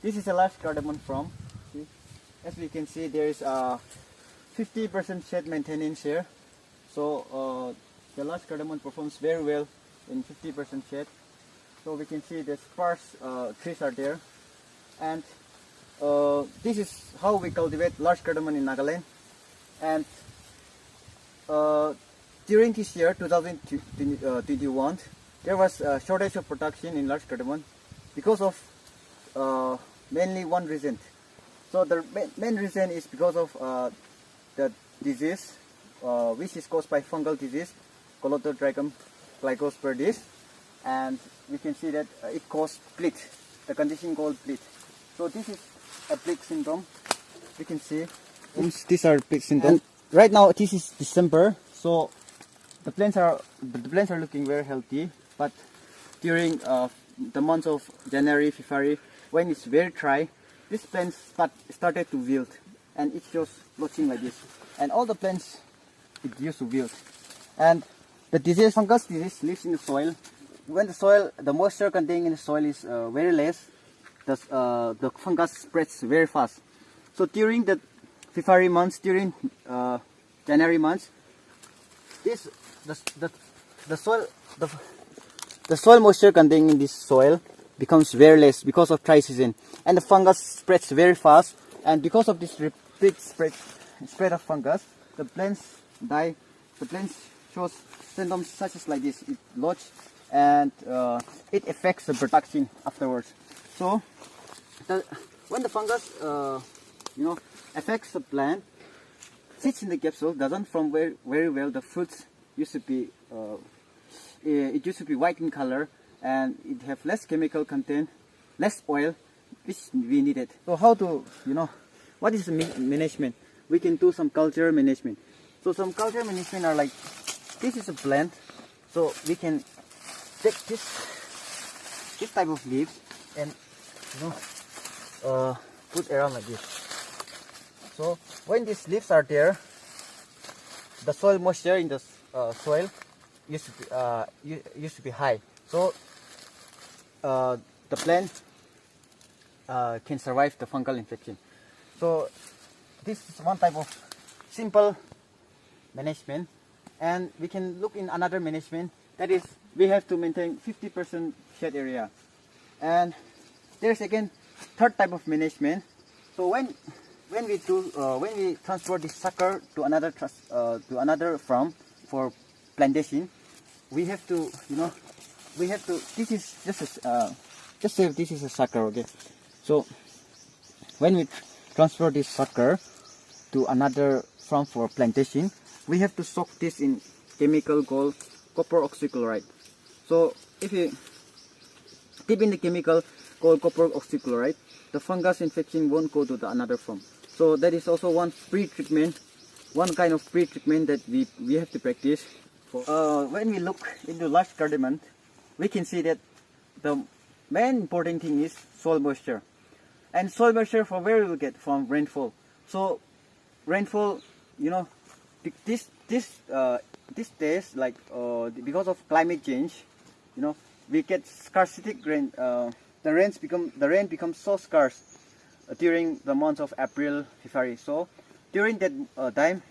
This is a large cardamom farm. See? As we can see, there is 50% shade maintenance here. So the large cardamom performs very well in 50% shade. So we can see the sparse trees are there. And this is how we cultivate large cardamom in Nagaland. And during this year, 2021, there was a shortage of production in large cardamom because of mainly one reason. So the main reason is because of the disease, which is caused by fungal disease, 𝐁𝐥𝐚𝐜𝐤 𝐂𝐚𝐫𝐝𝐴, and we can see that it caused pleat, the condition called pleat. So this is a pleat syndrome. We can see these are pleat syndrome. Right now this is December, so the plants are looking very healthy. But during the months of January, February, when it's very dry, these plants started to wilt, and it shows looking like this. And all the plants it used to wilt. And the disease, fungus disease, lives in the soil. When the moisture contained in the soil is very less, the fungus spreads very fast. So during the February months, during January months, the soil moisture contained in this soil becomes very less because of dry season, and the fungus spreads very fast. And because of this rapid spread of fungus, the plants die. The plants shows symptoms such as like this. It lodges, and it affects the production afterwards. So when the fungus affects the plant, sits in the capsule, doesn't form very well. The fruits used to be white in color, and it have less chemical content, less oil, which we needed. So how to, what is the management? We can do some culture management. So some culture management are like, this is a plant, so we can take this type of leaves and put around like this. So when these leaves are there, the soil moisture in the soil used to be high. So the plant can survive the fungal infection. So this is one type of simple management. And we can look in another management, that is, we have to maintain 50% shade area. And there's again third type of management. So when we transport this sucker to another farm for plantation, we have to this is just say this is a sucker, okay? So when we transfer this sucker to another farm for plantation, we have to soak this in chemical called copper oxychloride. So if you dip in the chemical called copper oxychloride, the fungus infection won't go to the another farm. So that is also one pre-treatment, one kind of pre-treatment that we have to practice. When we look into large cardamom, we can see that the main important thing is soil moisture. And soil moisture from where we will get? From rainfall. So rainfall, these days, like because of climate change, we get scarcity rain. The rain becomes so scarce during the months of April, February. So during that time,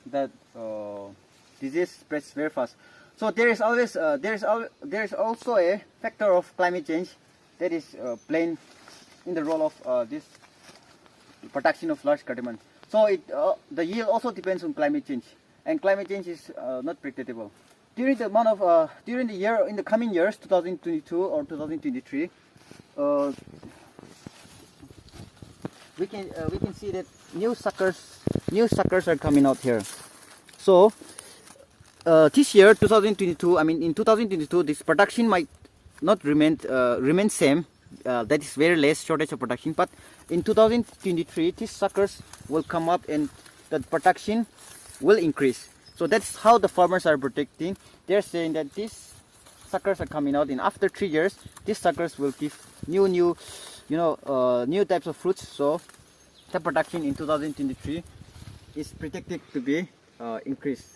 that disease spreads very fast. So there is also a factor of climate change that is playing in the role of this production of large cardamom. So the yield also depends on climate change, and climate change is not predictable. During the year, in the coming years, 2022 or 2023, we can see that new suckers are coming out here. So this year, 2022, in 2022, this production might not remain same. That is very less shortage of production. But in 2023, these suckers will come up and the production will increase. So that's how the farmers are predicting. They're saying that these suckers are coming out, and after 3 years, these suckers will give new types of fruits. So the production in 2023 is predicted to be increased.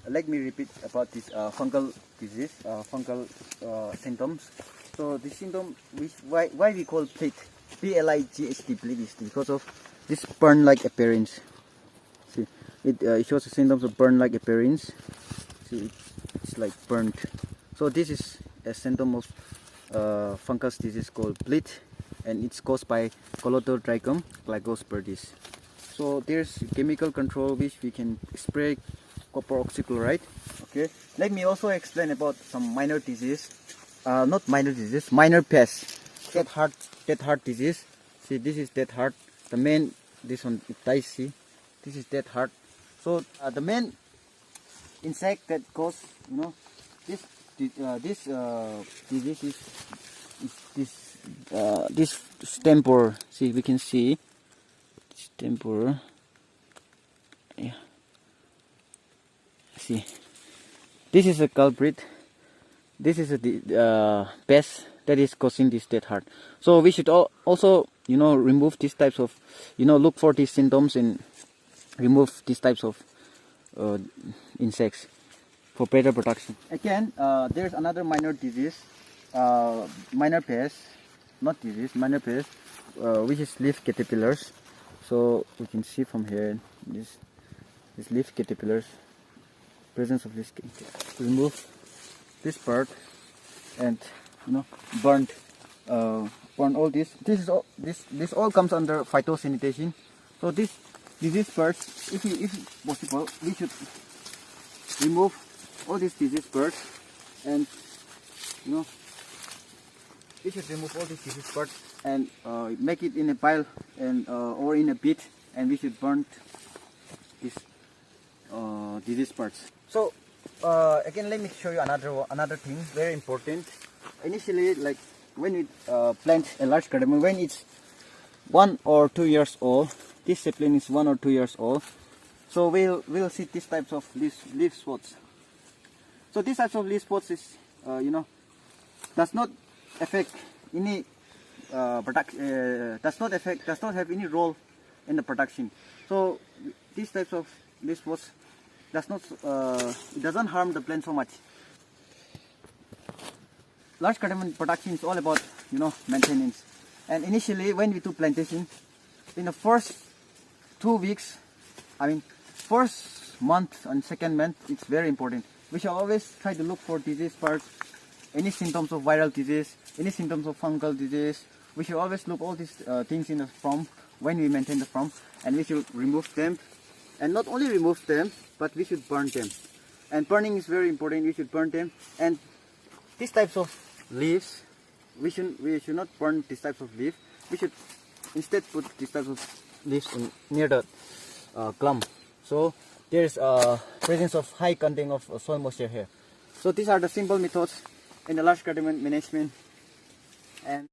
Let me repeat about this fungal disease, fungal symptoms. So the symptom, why we call pleat. BLIGHT, bleed is because of this burn-like appearance. See, it shows the symptoms of burn-like appearance. See, it's like burnt. So this is a symptom of fungus disease called bleed, and it's caused by Colletotrichum glycosporides. So there's chemical control which we can spray copper oxychloride. Okay, let me also explain about some minor disease. Not minor disease, minor pests. Dead heart disease. See, this is dead heart. The main, this one it dies. See, this is dead heart. So the main insect that cause, this disease is this stem borer. See, we can see stem borer. Yeah. See, this is a culprit. This is a pest that is causing this dead heart. So we should also, remove these types of, look for these symptoms and remove these types of insects for better protection. Again, there's another minor disease, minor pest, not disease, minor pest, which is leaf caterpillars. So we can see from here, this leaf caterpillars, presence of this. Remove this part and burn all this. This all comes under phytosanitation. So this disease birds, if possible, we should remove all these disease birds, and we should remove all these disease birds and make it in a pile and or in a pit, and we should burn these disease birds. So again, let me show you another thing very important. Initially, like when we plant a large cardamom, when it's 1 or 2 years old, this sapling is 1 or 2 years old, so we'll see these types of leaf spots. So these types of leaf spots is does not affect any does not have any role in the production. So these types of leaf spots it doesn't harm the plant so much. Large cardamom production is all about maintenance. And initially, when we do plantation, in the first 2 weeks, first month and second month, it's very important. We shall always try to look for disease parts, any symptoms of viral disease, any symptoms of fungal disease. We should always look all these things in the farm when we maintain the farm, and we should remove them. And not only remove them, but we should burn them. And burning is very important. We should burn them. And these types of leaves, we should not burn these types of leaves. We should instead put these types of leaves near the clump. So there is presence of high content of soil moisture here. So these are the simple methods in the large cardamom management. And